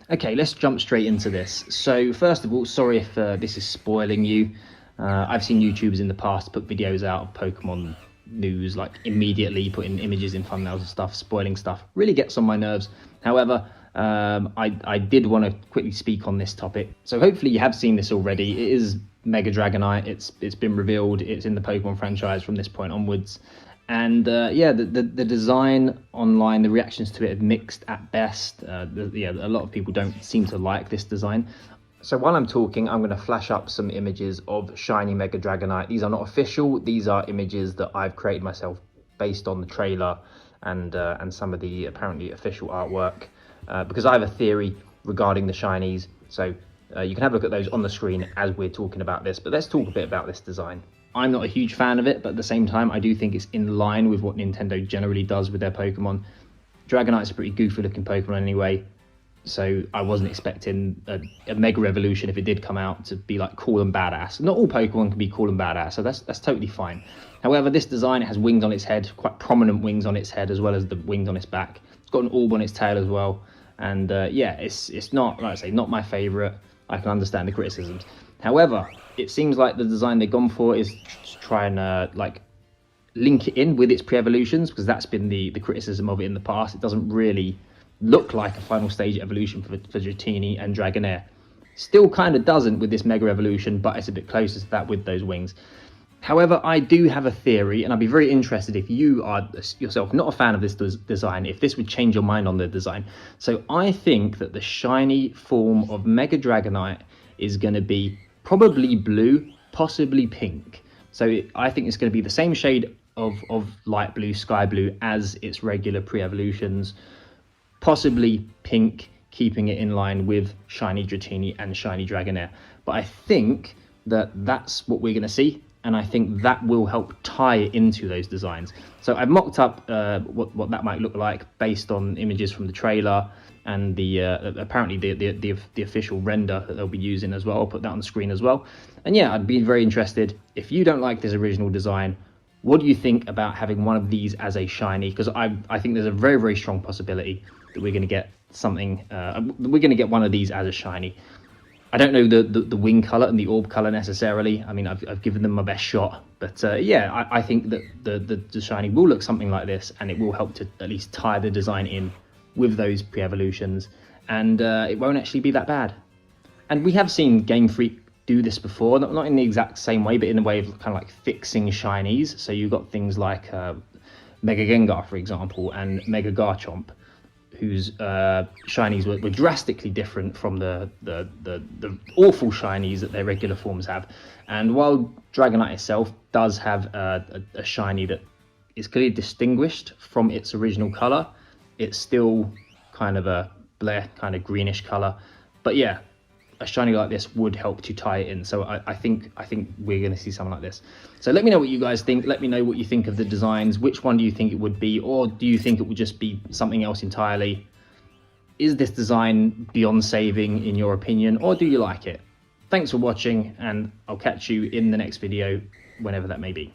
Okay, let's jump straight into this. So first of all, sorry if this is spoiling you. I've seen YouTubers in the past put videos out of Pokemon news, like immediately putting images in thumbnails and stuff, spoiling stuff. Really gets on my nerves. However, I did want to quickly speak on this topic. So hopefully you have seen this already. It is Mega Dragonite. It's been revealed. It's in the Pokemon franchise from this point onwards. And yeah, the design online, the reactions to it are mixed at best. Yeah, a lot of people don't seem to like this design. So while I'm talking, I'm going to flash up some images of shiny Mega Dragonite. These are not official. These are images that I've created myself based on the trailer and some of the apparently official artwork. Because I have a theory regarding the shinies. So you can have a look at those on the screen as we're talking about this. But let's talk a bit about this design. I'm not a huge fan of it, but at the same time, I do think it's in line with what Nintendo generally does with their Pokemon. Dragonite's a pretty goofy looking Pokemon anyway, so I wasn't expecting a Mega Evolution, if it did come out, to be like cool and badass. Not all Pokemon can be cool and badass, so that's totally fine. However, this design, it has wings on its head, quite prominent wings on its head, as well as the wings on its back. It's got an orb on its tail as well, and yeah, it's not, like I say, not my favourite. I can understand the criticisms. However, it seems like the design they've gone for is to try and like link it in with its pre-evolutions, because that's been the criticism of it in the past. It doesn't really look like a final stage evolution for Dratini and Dragonair. Still kind of doesn't with this Mega Evolution, but it's a bit closer to that with those wings. However, I do have a theory, and I'd be very interested if you are yourself not a fan of this design, if this would change your mind on the design. So I think that the shiny form of Mega Dragonite is going to be probably blue, possibly pink. So I think it's going to be the same shade of light blue, sky blue as its regular pre-evolutions, possibly pink, keeping it in line with shiny Dratini and shiny Dragonair. But I think that that's what we're going to see, and I think that will help tie it into those designs. So I've mocked up what that might look like based on images from the trailer and the apparently the official render that they'll be using as well. I'll put that on the screen as well. And yeah, I'd be very interested. If you don't like this original design, what do you think about having one of these as a shiny? Because I think there's a very, very strong possibility that we're going to get something, we're going to get one of these as a shiny. I don't know the wing color and the orb color necessarily. I mean, I've given them my best shot, but yeah, I think that the shiny will look something like this, and it will help to at least tie the design in with those pre-evolutions, and it won't actually be that bad. And we have seen Game Freak do this before, not in the exact same way, but in a way of kind of like fixing shinies. So you've got things like Mega Gengar, for example, and Mega Garchomp, whose shinies were drastically different from the awful shinies that their regular forms have. And while Dragonite itself does have a shiny that is clearly distinguished from its original color, it's still kind of a Blair kind of greenish color. But yeah, a shiny like this would help to tie it in. So I think we're going to see something like this. So let me know what you guys think. Let me know what you think of the designs. Which one do you think it would be? Or do you think it would just be something else entirely? Is this design beyond saving in your opinion? Or do you like it? Thanks for watching, and I'll catch you in the next video, whenever that may be.